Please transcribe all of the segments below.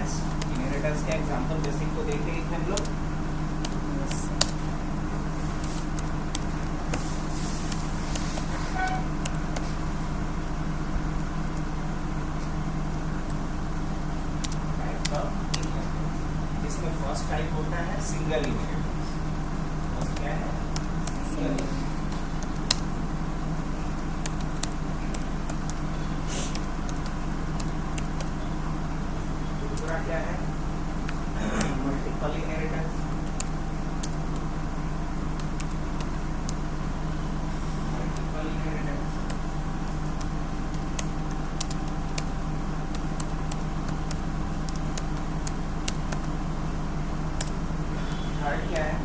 Inheritance. Inheritance का example basic को देख रहे थे हम लोग। इसमें फर्स्ट टाइप होता है सिंगल इनहेरिटेंस। फर्स्ट क्या है? सिंगल। दूसरा क्या है? Multiple inheritance. Multiple inheritance. Third क्या है?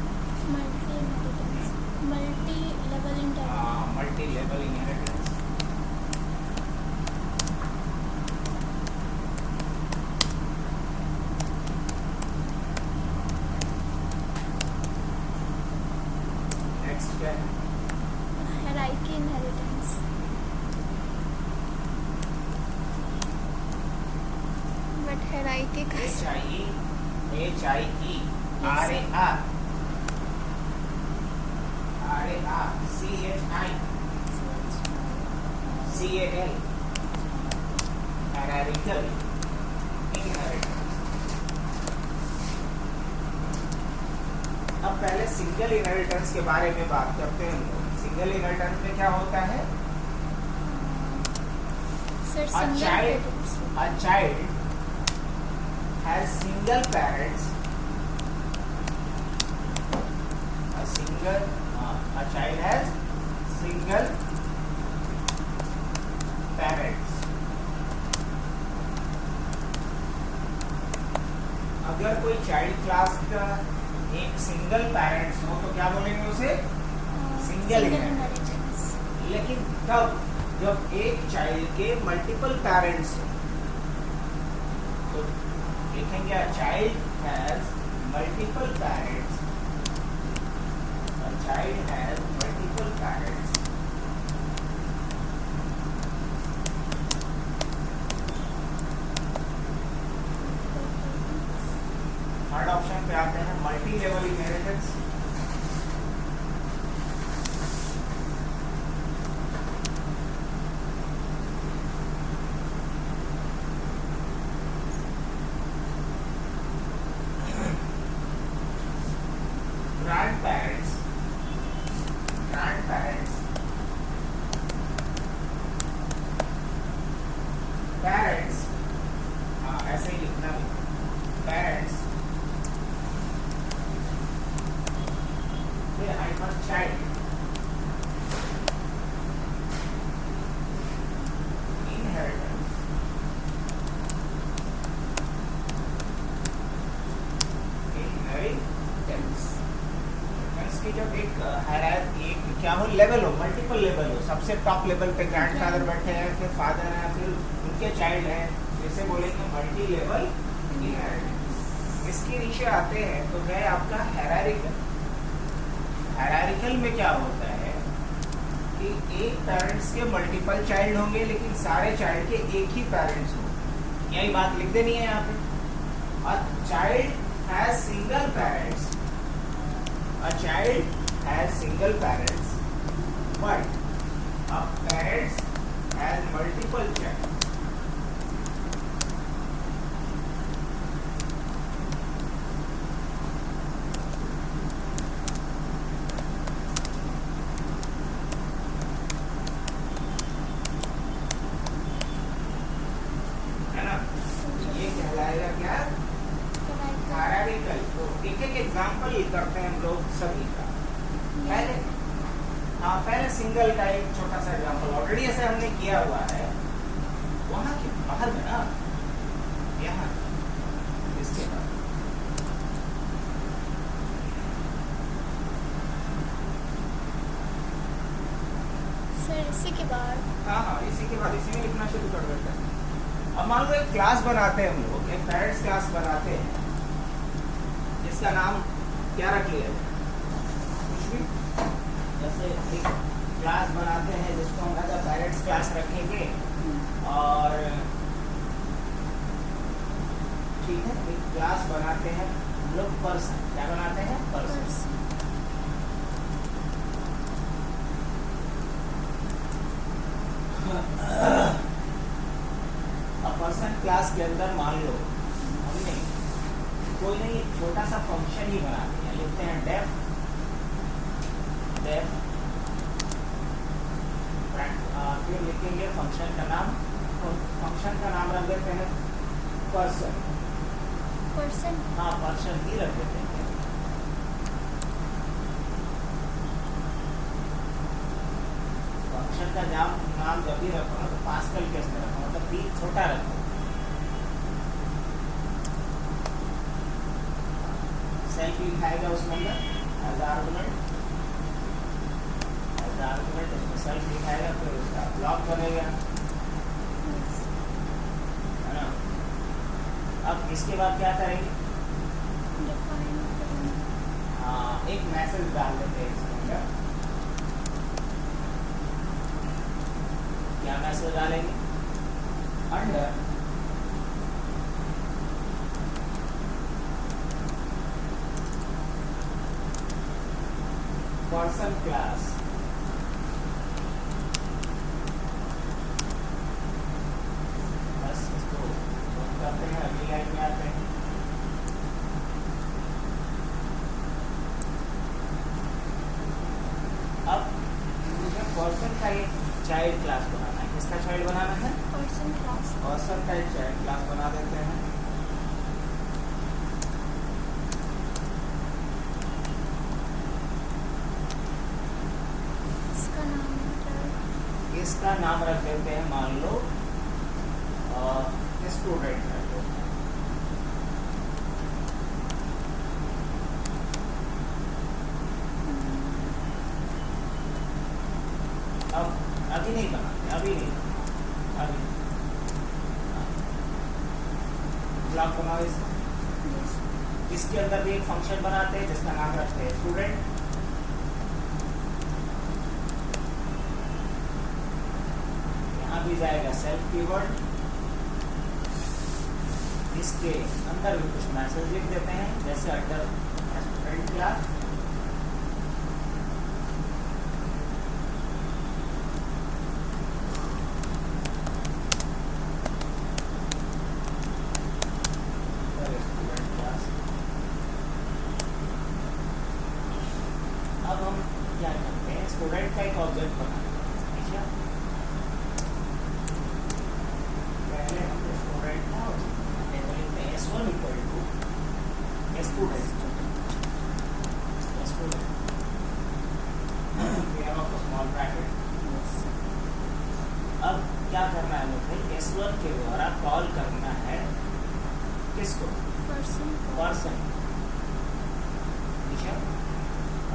Multi level inheritance. Multi level inheritance. Next क्या है? Hierarchy inheritance. बट हायरार्की का HIE RAR CHI CAL hierarchical inheritance. अब पहले सिंगल इनहेरिटेंस के बारे में बात करते हैं हम लोग। सिंगल इनहेरिटेंस में क्या होता है? Sir A child has single parents. A child has single parents. अगर कोई चाइल्ड क्लास का एक सिंगल पेरेंट्स हो तो क्या बोलेंगे उसे? Single inheritance. लेकिन तब जब एक चाइल्ड के मल्टीपल पेरेंट्स हो तो देखेंगे a child has multiple parents. A child has multiple parents. Third option पे आते हैं multi level inheritance. grandparents parents ऐसे ही लिखना भी parents फिर हाइफन चाइल्ड इनहेरिटेंस। की जब एक क्या हो लेवल हो, मल्टीपल लेवल हो, सबसे टॉप लेवल पे ग्रैंडफादर बैठे हैं, फिर फादर है, फिर उनके चाइल्ड है, इसे बोलेंगे मल्टी लेवल इनहेरिटेंस। इसके नीचे आते हैं तो है आपका हायरार्किकल। हायरार्किकल में क्या होता है कि एक पेरेंट्स के मल्टीपल चाइल्ड होंगे लेकिन सारे चाइल्ड के एक ही पेरेंट्स होंगे। यही बात लिख देनी है यहाँ पे। और child has single parents. A child has single parents, but a parents has multiple children. है ना? ये कहलाएगा क्या? हायरार्किकल। तो एक एक एग्जाम्पल करते हैं हम लोग सभी का। पहले सिंगल का एक छोटा सा एग्जाम्पल ऑलरेडी ऐसे हमने किया हुआ है वहां के बाहर में ना, यहाँ इसके बाद सर इसी के बाद हाँ इसी के बाद इसी में लिखना शुरू कर देते हैं। अब मान लो एक क्लास बनाते हैं हम लोग, एक पेरेंट्स क्लास बनाते हैं जिसका नाम क्या रख लिया कुछ भी, जैसे एक क्लास बनाते हैं जिसको हम एज पेरेंट्स क्लास रखेंगे। और ठीक है, एक क्लास बनाते हैं हम लोग पर्सन। क्या बनाते हैं? पर्सन। अब पर्सन क्लास के अंदर मान लो हमने कोई नहीं एक छोटा सा फंक्शन ही बना दिया, लिखते हैं डेफ फिर लिखेंगे फंक्शन का नाम, फंक्शन का नाम रख देते हैं पर्सन। हाँ, पर्सन ही रख देते हैं। फंक्शन का नाम जब भी रखो ना तो पास्कल केस में रखो, मतलब p छोटा रखो। सेल्फ लिखाएगा उसके अंदर एज आर्गुमेंट, उसमें सेल्फ लिखाएगा, फिर उसका ब्लॉक बनेगा, है ना। अब इसके बाद क्या करेंगे? हाँ, एक मैसेज डाल देते हैं इसके अंदर। क्या मैसेज डालेंगे? अंडर पर्सन क्लास करते हैं। अगली लाइन में आते हैं। अब मुझे पर्सन का एक चाइल्ड क्लास बनाना है। किसका चाइल्ड बनाना है? Person class. पर्सन का एक चाइल्ड क्लास बना देते हैं। इसका नाम रख देते हैं, मान लो स्टूडेंट है। अब अभी नहीं बनाते, अभी ब्लॉक बनाओ इसका। इसके अंदर भी एक फंक्शन बनाते हैं जिसका नाम रखते हैं स्टूडेंट। यहाँ भी जाएगा सेल्फ कीवर्ड। इसके अंदर भी कुछ मैसेज लिख देते हैं, जैसे अंडर स्टूडेंट क्लास अब हम क्या करते हैं? स्टूडेंट का एक ऑब्जेक्ट बनाते हैं। ठीक है, पहले हम स्टूडेंट का S1 equal to student small bracket. अब क्या करना है मुझे? S1 के द्वारा कॉल करना है किसको? पर्सन। ठीक है,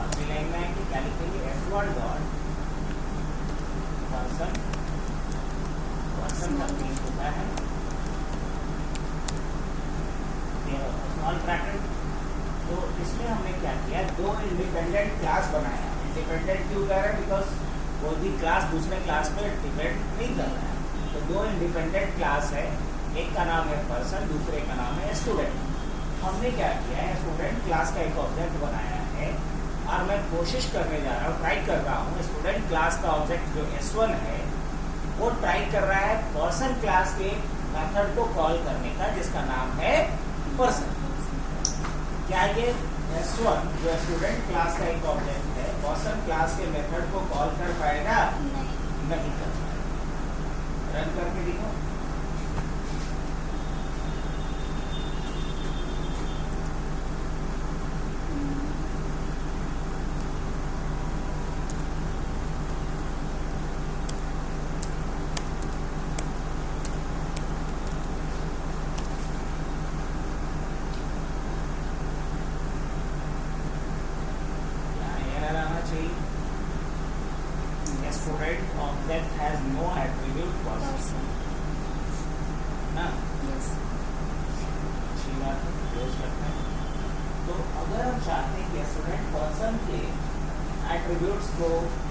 अगली लाइन में आएंगे, क्या लिखेंगे? S1 dot person. पर्सन का मीन होता है स्मॉल ब्रैकेट। तो इसमें हमने क्या किया? दो इंडिपेंडेंट क्लास बनाया। इंडिपेंडेंट क्यों कर रहे हैं? बिकॉज कोई भी क्लास दूसरे क्लास पे डिपेंड नहीं कर रहा है। तो दो इंडिपेंडेंट क्लास है, एक का नाम है पर्सन, दूसरे का नाम है स्टूडेंट। हमने क्या किया है? स्टूडेंट क्लास का एक ऑब्जेक्ट बनाया है और मैं कोशिश करने जा रहा हूँ, ट्राई कर रहा हूँ, स्टूडेंट क्लास का ऑब्जेक्ट जो S1 है वो ट्राई कर रहा है पर्सन क्लास के मेथड को कॉल करने का, जिसका नाम है पर्सन। क्या ये S1 जो स्टूडेंट क्लास का एक ऑब्जेक्ट है पर्सन क्लास के मेथड को कॉल कर पाएगा? नहीं कर पाएगा। रन करके देखो। Student object has no attribute person. ना? Yes. अच्छी बात है, क्लोज रखते हैं। तो अगर हम चाहते हैं कि स्टूडेंट पर्सन के एट्रीब्यूट्स को,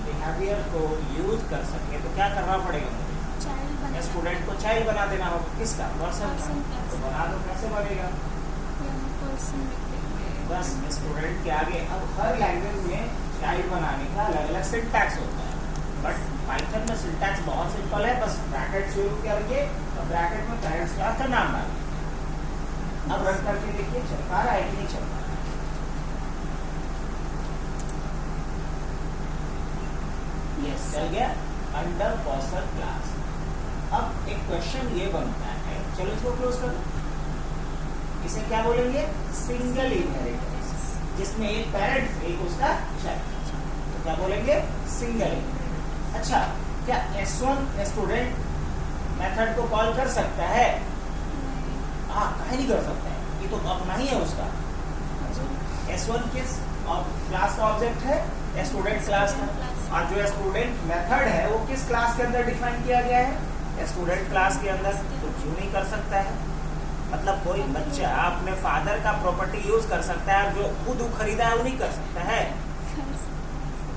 बिहेवियर को यूज कर सके तो क्या करना पड़ेगा मुझे? चाइल्ड बना स्टूडेंट को चाइल्ड बना देना होगा, किसका? पर्सन का। Person का। तो बना दो, कैसे बनेगा? पर्सन बस स्टूडेंट के आगे अब हर लैंग्वेज में चाइल्ड बनाने का अलग अलग सिंटैक्स होता है, बट पाइथन में सिंटैक्स बहुत सिंपल है। बस ब्रैकेट शुरू करके और ब्रैकेट में पेरेंट्स क्लास का नाम डालिए। अब रन करके देखिए चल पा रहा है कि नहीं चल पा रहा है। यस, चल गया अंडर पर्सन क्लास। अब एक क्वेश्चन ये बनता है, चलो इसको क्लोज कर दो। इसे क्या बोलेंगे? सिंगल इनहेरिटेंस, जिसमें एक पेरेंट एक उसका चाइल्ड, तो क्या बोलेंगे? Single inheritance. अच्छा, क्या S1 स्टूडेंट मेथड को कॉल कर सकता है? हाँ, काहे नहीं कर सकता है, ये तो अपना ही है उसका। S1 किस क्लास का ऑब्जेक्ट है? स्टूडेंट क्लास का। और जो स्टूडेंट मेथड है वो किस क्लास के अंदर डिफाइन किया गया है? स्टूडेंट क्लास के अंदर। तो क्यों नहीं कर सकता है? मतलब कोई बच्चा अपने फादर का प्रॉपर्टी यूज कर सकता है, जो खुद खरीदा है वो नहीं कर सकता है।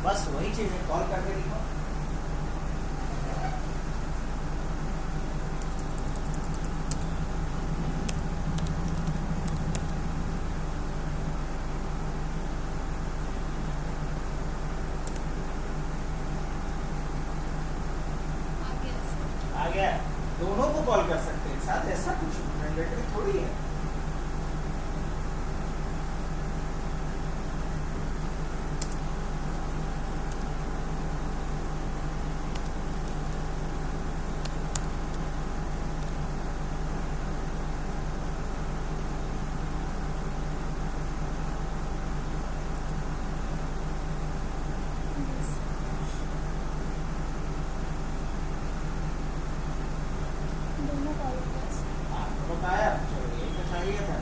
बस वही चीज है, कॉल करके दिखाओ। आ गया, दोनों को कॉल कर सकते हैं साथ, ऐसा कुछ मैंडेटरी थोड़ी है। दोनों कॉल कर हाँ, तो बताया, चलो यही तो चाहिए था।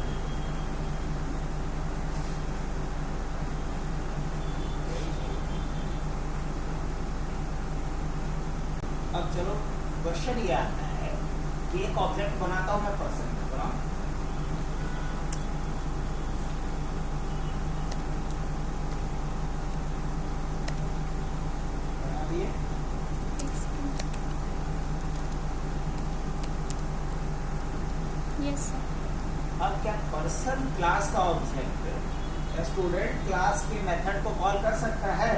अब चलो क्वेश्चन ये आता है कि एक ऑब्जेक्ट बनाता हूं मैं पर्सन का, बनाओ। बना दिए। Yes sir. अब क्या पर्सन क्लास का ऑब्जेक्ट स्टूडेंट क्लास के मेथड को कॉल कर सकता है?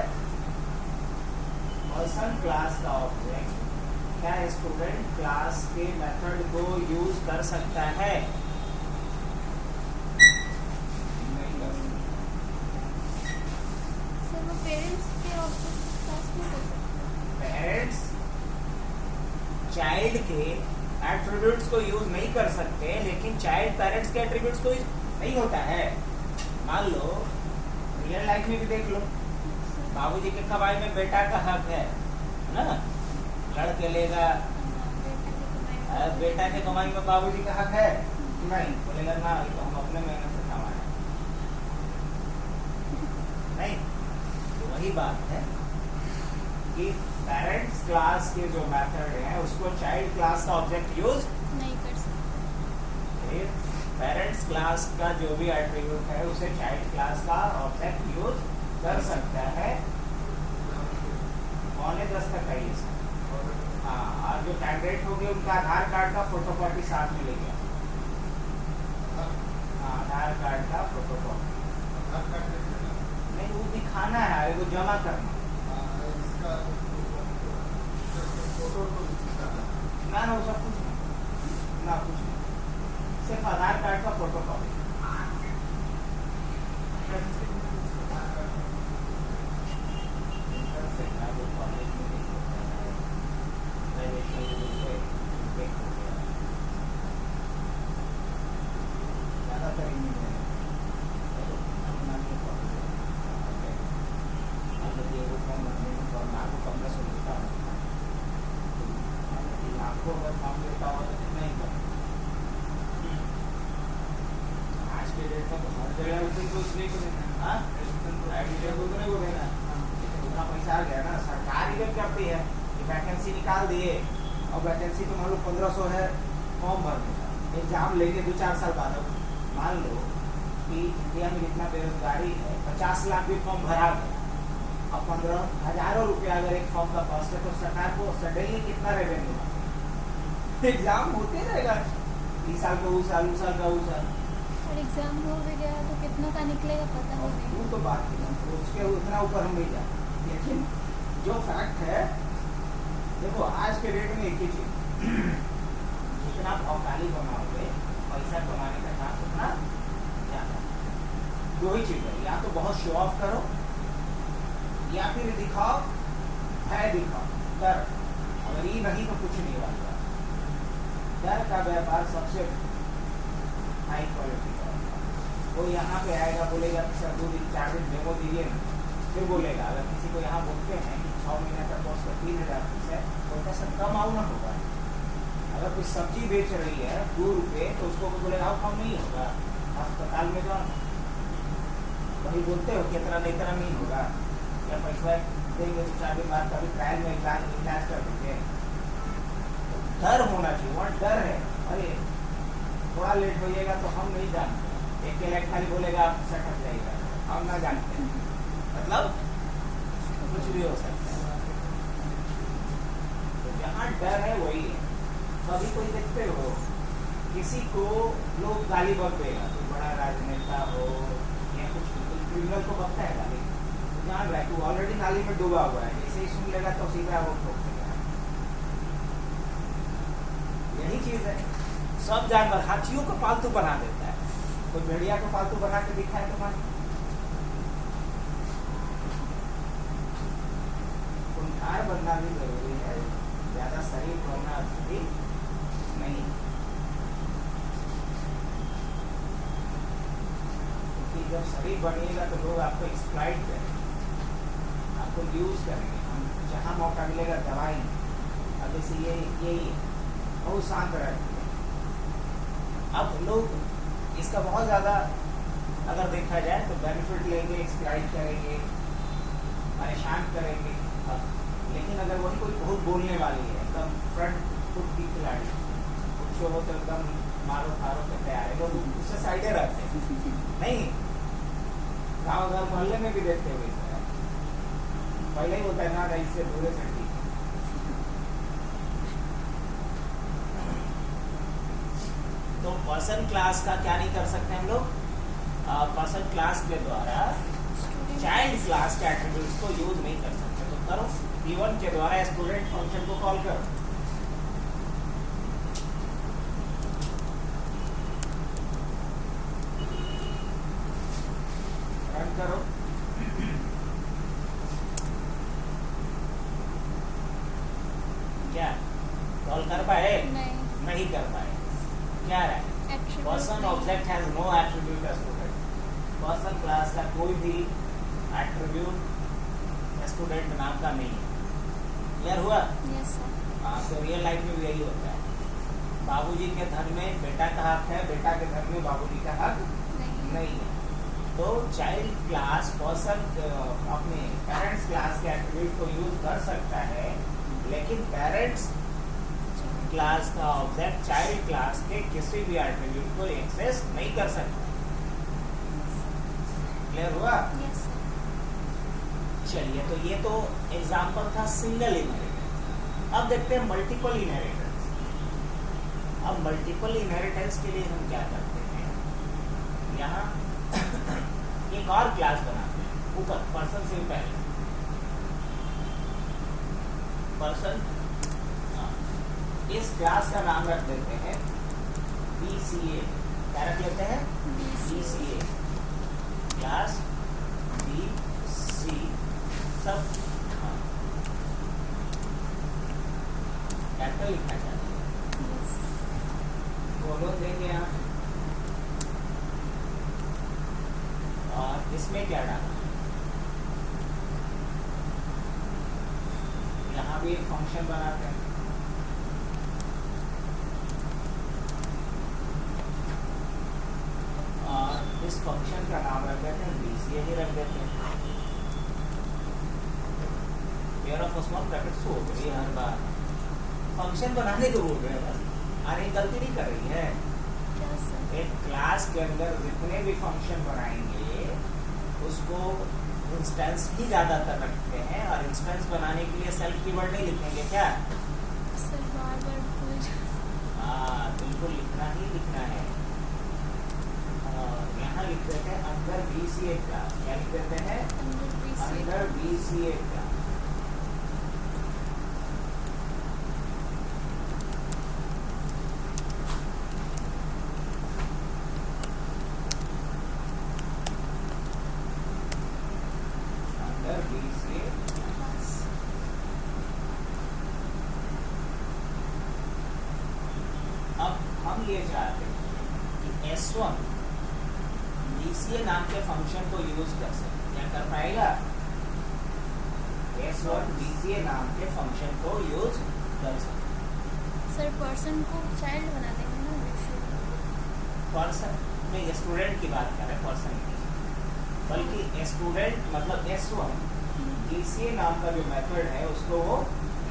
पर्सन क्लास का ऑब्जेक्ट क्या स्टूडेंट क्लास के मेथड को यूज कर सकता है? नहीं कर सकता। सर वो पेरेंट्स के ऑब्जेक्ट क्लास में हो सकता है। पेरेंट्स चाइल्ड के एट्रीब्यूट्स को यूज नहीं कर सकते, लेकिन चाइल्ड पेरेंट्स के एट्रीब्यूट्स को नहीं होता है। मान लो रियल लाइफ में भी देख लो, बाबूजी के कमाई में बेटा का हक है ना, लड़के लेगा। बेटा के कमाई में बाबूजी का हक है नहीं, बोलेगा ना ये तो हम अपने मेहनत से कमाए। नहीं, तो वही बात है कि पेरेंट्स क्लास के जो मेथड है उसको चाइल्ड क्लास का ऑब्जेक्ट यूज नहीं कर सकते। पेरेंट्स क्लास का जो भी एट्रीब्यूट है उसे चाइल्ड क्लास का ऑब्जेक्ट यूज कर सकता है। 9:45 तक है ये सब। हाँ, और जो कैंडिडेट होंगे उनका आधार कार्ड का फोटोकॉपी साथ में लेके आओ। हाँ, आधार कार्ड का फोटोकॉपी नहीं, वो दिखाना है, वो जमा करना। ना ना, वो सब कुछ नहीं, ना कुछ नहीं, सिर्फ आधार कार्ड का फोटोकॉपी। पैसा आ गया ना, सरकार ये करती है कि वैकेंसी निकाल दिए और वैकेंसी तो मान लो 1500 है, फॉर्म भर देगा, एग्जाम लेंगे 2-4 साल बाद। मान लो कि इंडिया में जितना बेरोजगारी है 50 लाख भी फॉर्म भरा गया, अब 15,000 रुपया अगर एक फॉर्म का कॉस्ट है तो सरकार को सडनली कितना रेवेन्यू एग्जाम होते रहेगा, इस साल का उस साल, उस साल का उस साल। और एग्जाम हो भी गया तो कितना का निकलेगा पता भी नहीं। वो तो बात है, उसके उतना ऊपर हम नहीं जाते, लेकिन जो फैक्ट है, देखो आज के डेट में एक ही चीज, जितना भौकाली बनाओगे पैसा कमाने का चांस उतना ज्यादा। दो ही चीज है, या तो बहुत शो ऑफ करो, या फिर दिखाओ है, दिखाओ डर। अगर ये नहीं तो कुछ नहीं होगा। डर का व्यापार सबसे हाई क्वालिटी का होता है। वो यहाँ पे आएगा, बोलेगा कि सर 2 दिन 4 दिन डेमो दीजिए ना, फिर बोलेगा। अगर किसी को यहाँ बोलते हैं कि 6 महीने का कोर्स का 3000 फीस है, तो क्या सर कम आओ ना होगा। अगर कोई सब्जी बेच रही है 2 रुपये, तो उसको बोलेगा आओ कम नहीं होगा, अस्पताल में जाओ। वही बोलते हो कि इतना नहीं, इतना नहीं होगा, क्या पैसा देंगे तो 4 दिन बाद कभी ट्रायल में इलाज कर देंगे। डर होना चाहिए, वहाँ डर है। अरे थोड़ा लेट होइएगा तो हम नहीं जानते, एक लाइट खाली बोलेगा आप सटक जाएगा, हम ना जानते, मतलब कुछ भी हो सकता है। तो जहाँ डर है वही है। कभी कोई देखते हो किसी को लोग गाली बक देगा, कोई बड़ा राजनेता हो या कुछ क्रिमिनल को बकता है गाली, तो जान रहा है तू ऑलरेडी नाली में डूबा हुआ है, जैसे ही सुन लेगा तो सीधा वो ठोक देगा। यही चीज है, सब जानवर, हाथियों को पालतू बना देता है, कोई भेड़िया को पालतू बना के दिखाए तो मान। खूंखार बनना भी जरूरी है, ज्यादा शरीर होना भी नहीं, क्योंकि जब शरीर बनिएगा तो लोग आपको एक्सप्लॉइट करेंगे, आपको यूज करेंगे। हम जहाँ मौका मिलेगा दवाई, अब जैसे यही बहुत शांत रहती है। अब लोग इसका बहुत ज़्यादा अगर देखा जाए तो बेनिफिट लेंगे, एक्सप्लॉइट करेंगे, परेशान करेंगे। अब लेकिन अगर वही कोई बहुत बोलने वाली है, एकदम फ्रंट फुट की खिलाड़ी, कुछ हो तो एकदम मारो खारो के तैयार है, लोग उससे साइडे रहते हैं। नहीं, गाँव घर मोहल्ले में भी देखते हुए पहले ही होता है ना, इससे दूर से ठीक। तो पर्सन क्लास का क्या नहीं कर सकते हम लोग, पर्सन क्लास के द्वारा चाइल्ड क्लास के एट्रीब्यूट्स को यूज नहीं कर सकते। तो करो, P1 के द्वारा स्टूडेंट फंक्शन को कॉल करो, रन करो। क्या कॉल कर पाए? नहीं कर पाए। क्या है? Person object has no attribute student. Person class का कोई भी एट्रीब्यूट स्टूडेंट नाम का नहीं है। क्लियर हुआ? Yes sir. हाँ, तो रियल लाइफ में भी यही होता है। बाबूजी के धन में बेटा का हक है, बेटा के धन में बाबूजी का हक नहीं है। तो चाइल्ड क्लास पर्सन अपने पेरेंट्स क्लास के एट्रीब्यूट को यूज कर सकता है, लेकिन पेरेंट्स क्लास का ऑब्जेक्ट चाइल्ड क्लास के किसी भी एट्रीब्यूट को एक्सेस नहीं कर सकता। क्लियर हुआ? Yes sir. चलिए, तो ये तो एग्जाम्पल था सिंगल इनहेरिटेंस। अब देखते हैं मल्टीपल इनहेरिटेंस। अब मल्टीपल इनहेरिटेंस के लिए हम क्या करते हैं, यहाँ एक और क्लास बनाते हैं ऊपर, पर्सन से पहले पर्सन। इस क्लास का नाम रख देते हैं BCA। क्या रख लेते हैं? BCA क्लास BC सब कैपिटल लिखा जाता है, बोलो देंगे यहाँ। और इसमें क्या डालना, यहाँ भी एक फंक्शन बनाते हैं। और इस फंक्शन का नाम रख देते हैं BCA ही रख देते हैं। पेयर ऑफ स्मॉल ब्रैकेट्स हो गई हर बार, फंक्शन बनाने को बोल रहे हैं बस, अरे गलती नहीं कर रही है। एक क्लास के अंदर जितने भी फंक्शन बनाएंगे उसको इंस्टेंस ही ज्यादातर रखते हैं, और इंस्टेंस बनाने के लिए सेल्फ कीवर्ड नहीं लिखेंगे। क्या सर बार-बार भूल हाँ बिल्कुल लिखना ही लिखना है। यहाँ लिख देते हैं अंडर BCA क्लास। क्या लिख देते हैं? Under BCA class. ये चाहते हैं कि S1 BCA नाम के फंक्शन को यूज कर सके। क्या कर पाएगा? S1 BCA नाम के फंक्शन को यूज कर सके। सर पर्सन को चाइल्ड बना देंगे ना? पर्सन में स्टूडेंट की बात कर रहे हैं, पर्सन की, बल्कि स्टूडेंट मतलब S1 BCA नाम का जो मेथड है उसको वो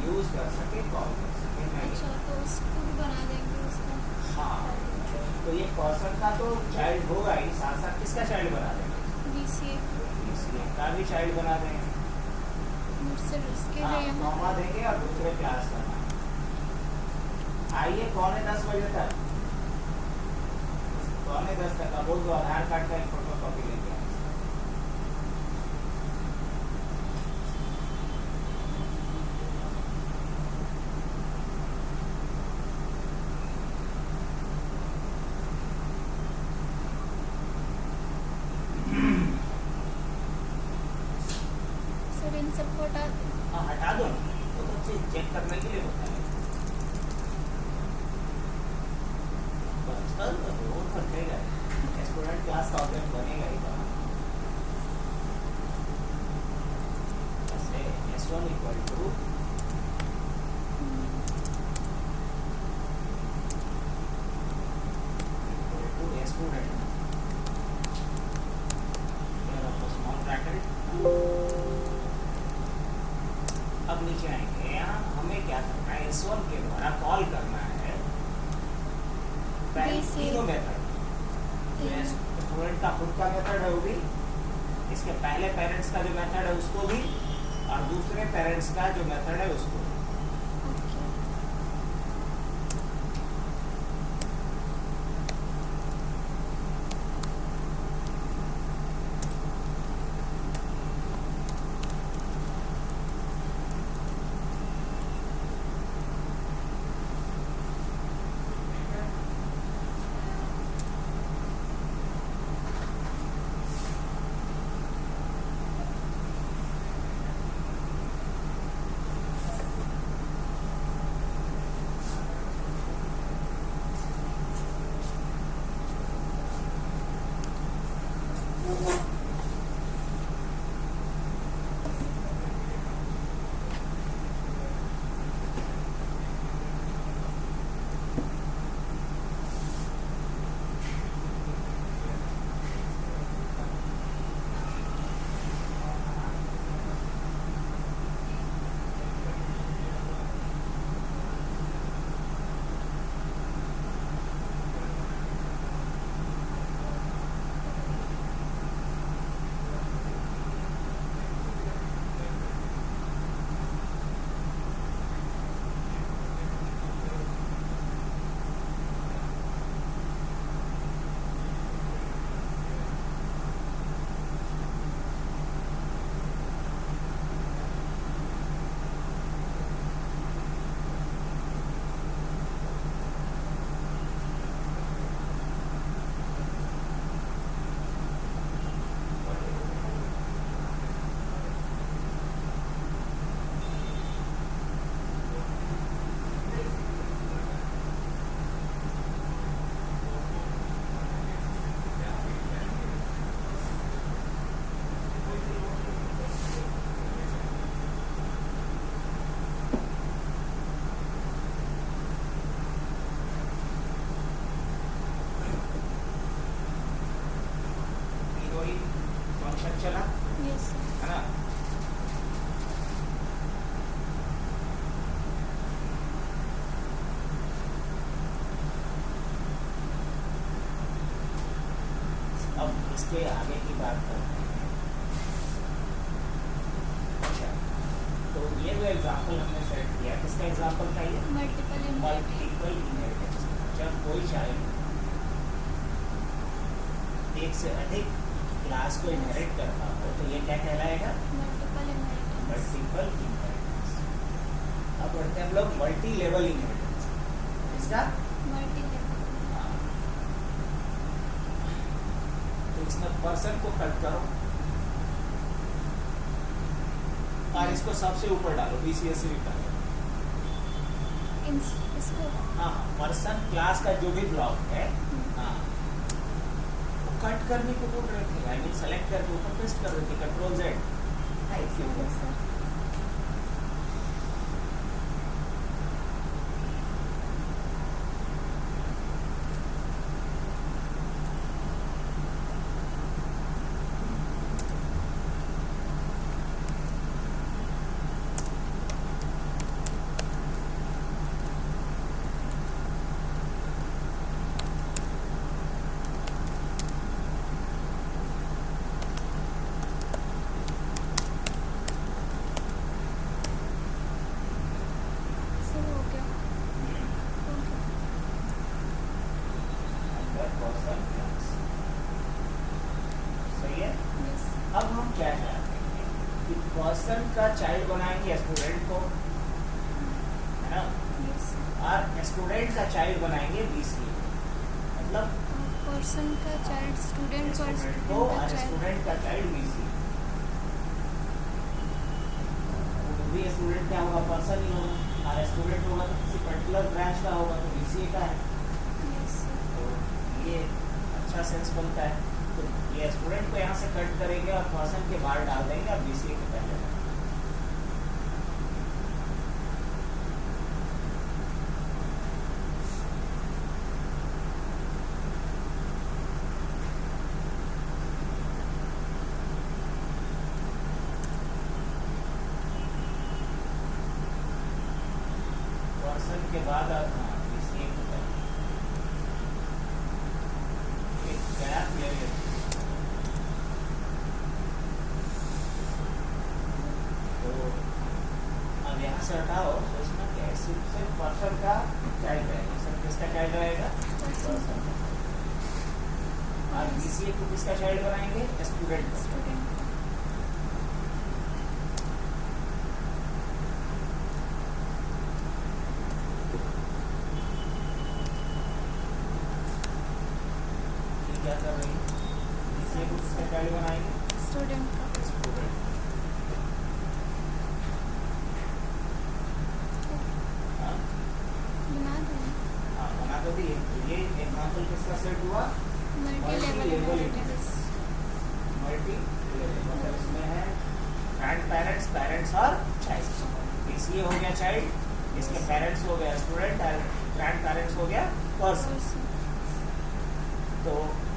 यूज कर सके, कॉल कर सके। अच्छा, तो उसको बना देंगे उसका। हाँ, तो ये पर्सन का तो चाइल्ड होगा ही, साथ साथ किसका चाइल्ड बना देंगे? BCA का भी चाइल्ड बना देंगे। सिर्फ इसके लिए यहाँ कॉमा देंगे और दूसरे क्लास का नाम। आइए पौने 10 बजे तक, पौने 10 तक अब वो आधार कार्ड का एक फोटो कॉपी लेके आए। सबको हटा दो। हाँ हटा दो, वो तो चेक करने के लिए होता है। बस वो रखेगा, स्टूडेंट क्लास का ऑब्जेक्ट बनेगा ही बाहर। S1 equal to student small bracket. अब नीचे आएंगे, यहाँ हमें क्या करना है? S1 के द्वारा कॉल करना है तीनों मेथड। स्टूडेंट का खुद का मेथड है वो भी, इसके पहले पेरेंट्स का जो मेथड है उसको भी, और दूसरे पेरेंट्स का जो मेथड है उसको। चला है ना? अब इसके आगे की बात करते हैं। अच्छा, तो ये जो एग्जांपल हमने सेट किया, किसका एग्जांपल था ये? Multiple inheritance. जब कोई चाइल्ड एक से अधिक क्लास को इनहेरिट करता हो तो ये क्या कहलाएगा? Multiple inheritance. Multiple inheritance. अब बढ़ते हैं हम लोग मल्टी लेवल इनहेरिटेंस। इसका मल्टी लेवल। तो इसमें पर्सन को कट करो और इसको सबसे ऊपर डालो, बीसीएस से निकालो। इसको हाँ, पर्सन क्लास का जो भी ब्लॉक है, हाँ, वो कट करने को बोल रहे थे। आई मीन सेलेक्ट करके ऊपर पेस्ट कर रहे थे, कंट्रोल जेड। सर हो गया। पर्सन क्लास सही है। यस अब हम क्या चाहते हैं कि पर्सन का चाइल्ड बनाएंगे स्टूडेंट को, है ना, यस। और स्टूडेंट का चाइल्ड बनाएंगे बीसीए, मतलब पर्सन का चाइल्ड स्टूडेंट को और स्टूडेंट को स्टूडेंट का और चाइल्ड। स्टूडेंट का चाइल्ड बीसीए। भी स्टूडेंट क्या होगा? पर्सन ही होगा, और स्टूडेंट होगा तो किसी पर्टिकुलर ब्रांच का होगा तो बीसीए का है। यस तो ये अच्छा सेंस बनता है। तो ये स्टूडेंट को यहाँ से कट करेंगे और पर्सन के बाहर डाल देंगे और बीसीए के पहले। पर्सन के बाद आप बीसीए के पहले एक गैप ले लेते हैं। तो अब यहाँ से हटाओ, सोचना क्या है, सिर्फ पर्सन का चाइल्ड रहेगा। सिर्फ किसका चाइल्ड रहेगा? पर्सन का। और बीसीए को किसका चाइल्ड बनाएंगे? स्टूडेंट का। स्टूडेंट क्या कर रही है? बीसीए को किसका चाइल्ड बनाएंगे? स्टूडेंट का। स्टूडेंट। हाँ, बना दो। हाँ, बना तो दिए। तो ये एग्जाम्पल किसका सेट हुआ? Multi level inheritance. Multi level, मतलब इसमें है ग्रैंड पेरेंट्स, पेरेंट्स और चाइल्ड। बीसीए हो गया चाइल्ड, इसके पेरेंट्स हो गया स्टूडेंट, ग्रैंड पेरेंट्स हो गया पर्सन। तो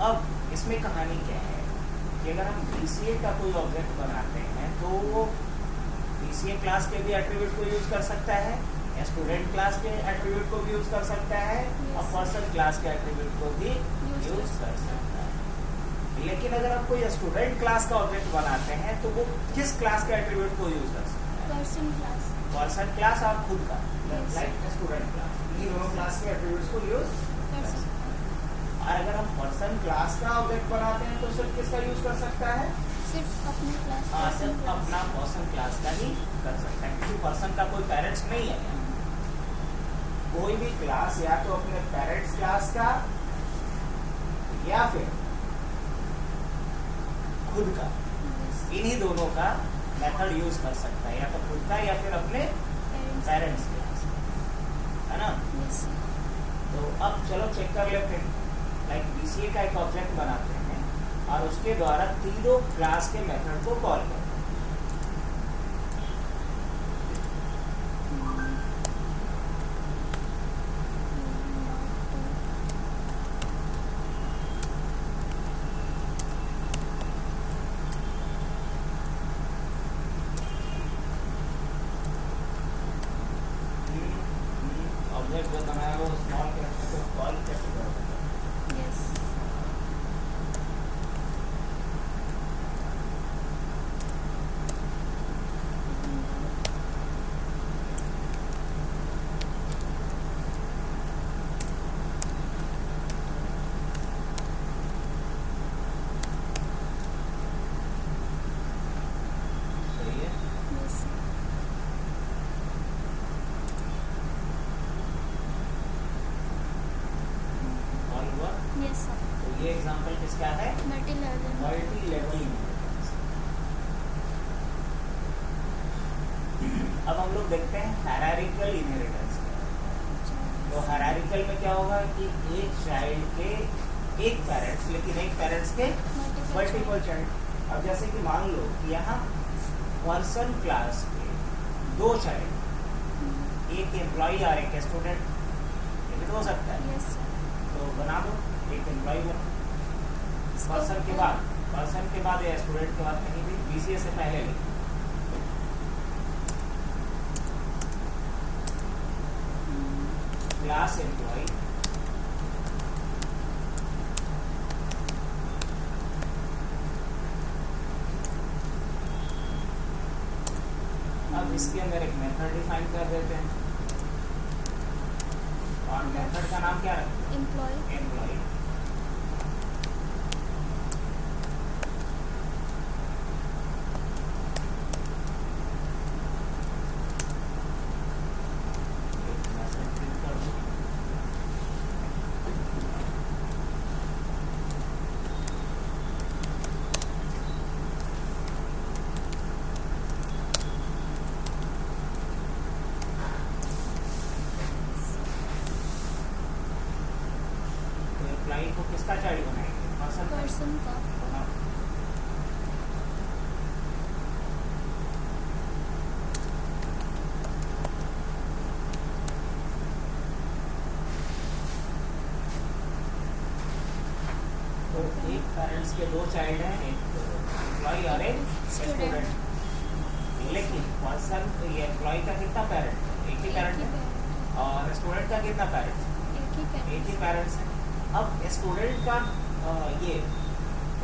अब इसमें कहानी क्या है कि अगर हम बीसीए का कोई ऑब्जेक्ट बनाते हैं तो वो बीसीए क्लास के भी एट्रीब्यूट को यूज कर सकता है, या स्टूडेंट क्लास के एट्रीब्यूट को भी यूज कर सकता है, और पर्सन क्लास के एट्रीब्यूट को भी यूज कर सकता है। लेकिन अगर आप कोई स्टूडेंट क्लास का ऑब्जेक्ट बनाते हैं तो वो किस क्लास के एट्रीब्यूट को यूज कर सकता है? Person class. पर्सन क्लास और खुद का, लाइक स्टूडेंट क्लास, ये दोनों क्लास के एट्रीब्यूट्स को यूज कर सकता है। और अगर हम पर्सन क्लास का ऑब्जेक्ट बनाते हैं तो सिर्फ किसका यूज कर सकता है? सिर्फ अपनी क्लास। हाँ, सिर्फ अपना पर्सन क्लास का ही कर सकता है, क्योंकि पर्सन का कोई पेरेंट्स नहीं है। कोई भी क्लास या तो अपने पेरेंट्स क्लास का या फिर खुद का, इन्हीं दोनों का मेथड यूज कर सकता है, या तो खुद का या फिर अपने पेरेंट्स क्लास का, है ना। तो अब चलो चेक कर लेते हैं। लाइक बीसीए का एक ऑब्जेक्ट बनाते हैं और उसके द्वारा तीनों क्लास के मेथड को कॉल करते हैं। ऑब्जेक्ट जो बनाया वो स्मॉल कैरेक्टर को कॉल कैसे करोगे? यस ये एग्जांपल किसका है? Multi level inheritance. अब हम लोग देखते हैं हायरार्किकल इनहेरिटेंस। तो हायरार्किकल में क्या होगा कि एक चाइल्ड के एक पेरेंट्स, लेकिन एक पेरेंट्स के मल्टीपल चाइल्ड। अब जैसे कि मान लो कि यहाँ पर्सन क्लास के दो चाइल्ड, एक एम्प्लॉय और एक स्टूडेंट, ये भी तो हो सकता है। Yes sir. तो बना दो, एक एम्प्लॉय बना, पर्सन के बाद या स्टूडेंट के बाद कहीं भी बीसीए से पहले लिखो। क्लास एम्प्लॉय अब इसके अंदर एक मेथड डिफाइन कर देते हैं और मेथड का नाम क्या रखते हैं? एम्प्लॉय। एम्प्लॉय को किसका चाइल्ड बनाएंगे? पर्सन का। तो एक पेरेंट्स के दो चाइल्ड हैं, एक एम्प्लॉय और एक स्टूडेंट। लेकिन पर्सन, ये एम्प्लॉय का कितना पेरेंट? एक ही पेरेंट है। और स्टूडेंट का कितना पेरेंट्स? एक ही पेरेंट्स है। अब स्टूडेंट का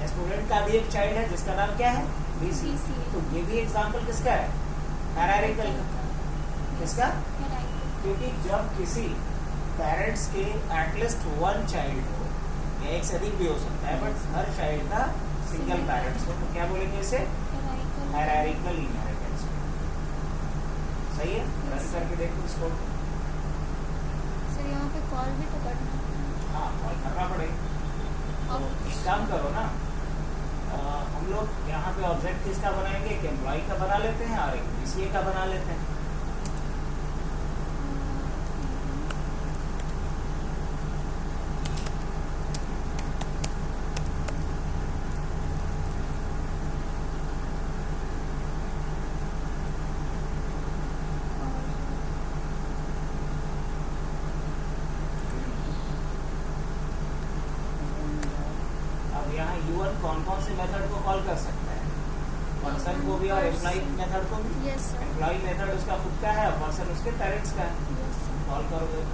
स्टूडेंट का भी एक चाइल्ड है जिसका नाम क्या है? बीसी। तो ये भी एग्जांपल किसका है? हायरार्किकल का। किसका? क्योंकि जब किसी पेरेंट्स के एटलीस्ट वन चाइल्ड हो, या एक से अधिक भी हो सकता है, बट हर चाइल्ड का सिंगल पेरेंट्स हो, तो क्या बोलेंगे इसे? Hierarchical inheritance. सही है? रन करके देखो इसको। सर यहाँ पे कॉल भी तो करना है। हाँ, कॉल करना पड़ेगा। तो एक काम करो ना, हम लोग यहाँ पे ऑब्जेक्ट किसका बनाएंगे? एक एम्प्लॉय का बना लेते हैं और एक बीसीए का बना लेते हैं। यहाँ U1 कौन कौन से मेथड को कॉल कर सकता है? पर्सन को भी और एम्प्लॉय मेथड को भी। Yes sir. एम्प्लॉय मेथड उसका खुद का है और पर्सन उसके पेरेंट्स का है। Yes sir. कॉल करोगे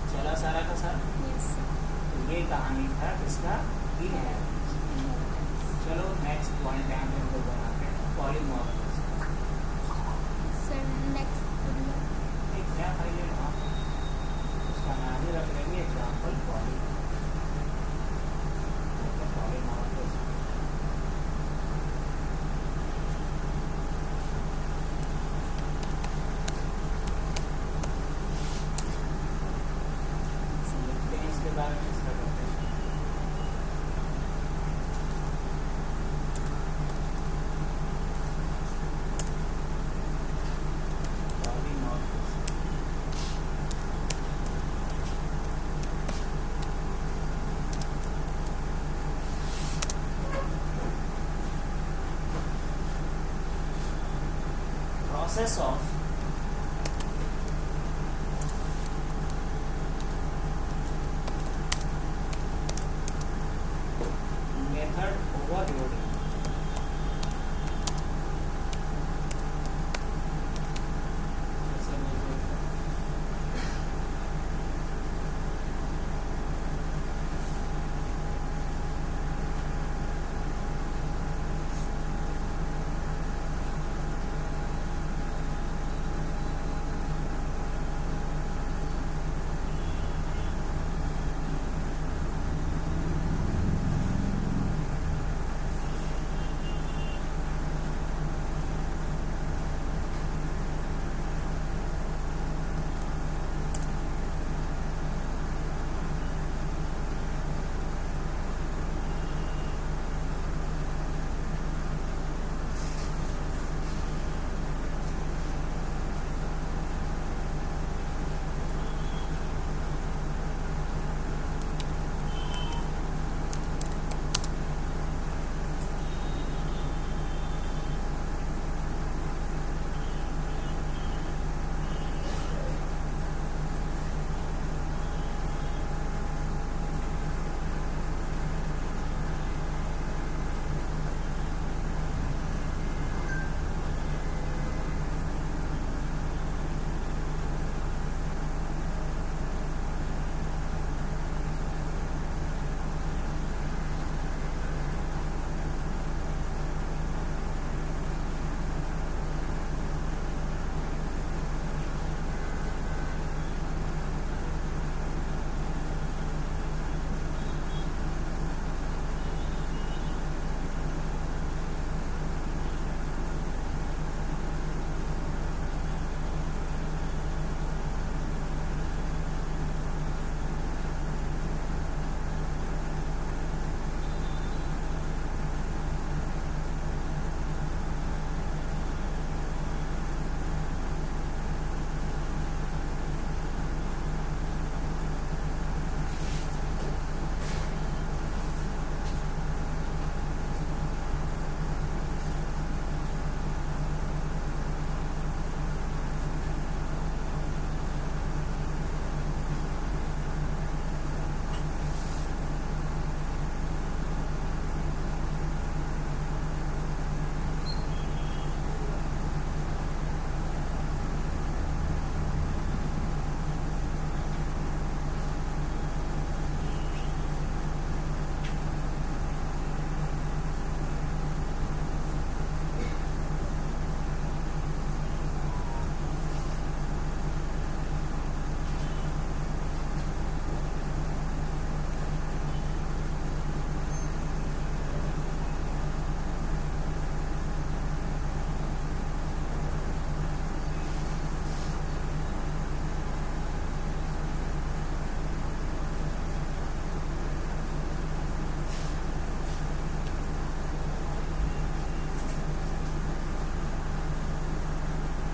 चला सारा का सारा। Yes sir. तो ये कहानी था इसका इनहेरिटेंस। चलो नेक्स्ट पॉइंट यहाँ पे हम लोग बनाते हैं पॉलीमॉर्फिज्म। सर नेक्स्ट एक क्या फाइल है वहाँ पे? उसका नाम ही रख लेंगे एग्जाम्पल पॉलीमॉर्फिज्म। इसके बारे में इसका करते हैं। Process of